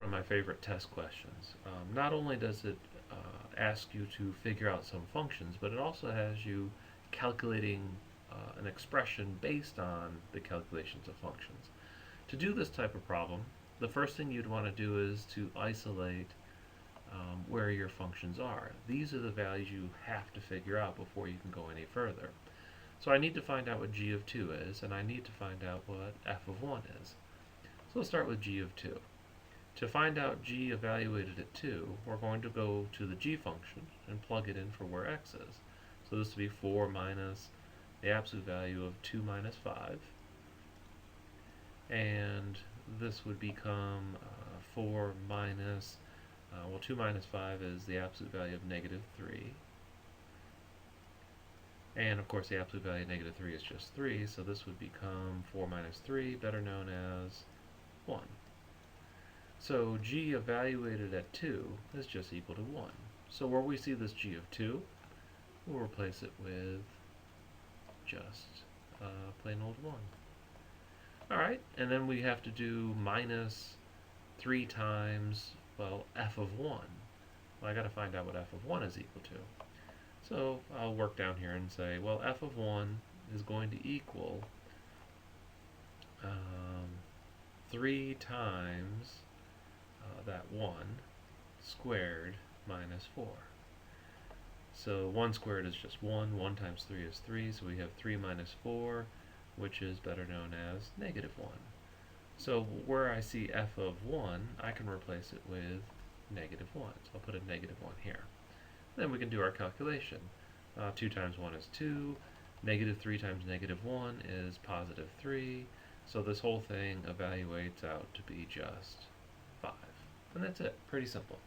One of my favorite test questions. Not only does it ask you to figure out some functions, but it also has you calculating an expression based on the calculations of functions. To do this type of problem, the first thing you'd want to do is to isolate where your functions are. These are the values you have to figure out before you can go any further. So I need to find out what g of 2 is, and I need to find out what f of 1 is. So let's start with g of 2. To find out g evaluated at 2, we're going to go to the g function and plug it in for where x is. So this would be 4 minus the absolute value of 2 minus 5. And this would become 4 minus, 2 minus 5 is the absolute value of negative 3. And of course the absolute value of negative 3 is just 3, so this would become 4 minus 3, better known as 1. So g evaluated at 2 is just equal to 1. So where we see this g of 2, we'll replace it with just plain old 1. Alright, and then we have to do minus 3 times, well, f of 1. Well, I got to find out what f of 1 is equal to. So I'll work down here and say, well, f of 1 is going to equal 3 times that 1 squared minus 4. So 1 squared is just 1, 1 times 3 is 3, so we have 3 minus 4, which is better known as negative 1. So where I see f of 1, I can replace it with negative 1. So I'll put a negative 1 here. Then we can do our calculation. 2 times 1 is 2, negative 3 times negative 1 is positive 3, so this whole thing evaluates out to be just 5. And that's it. Pretty simple.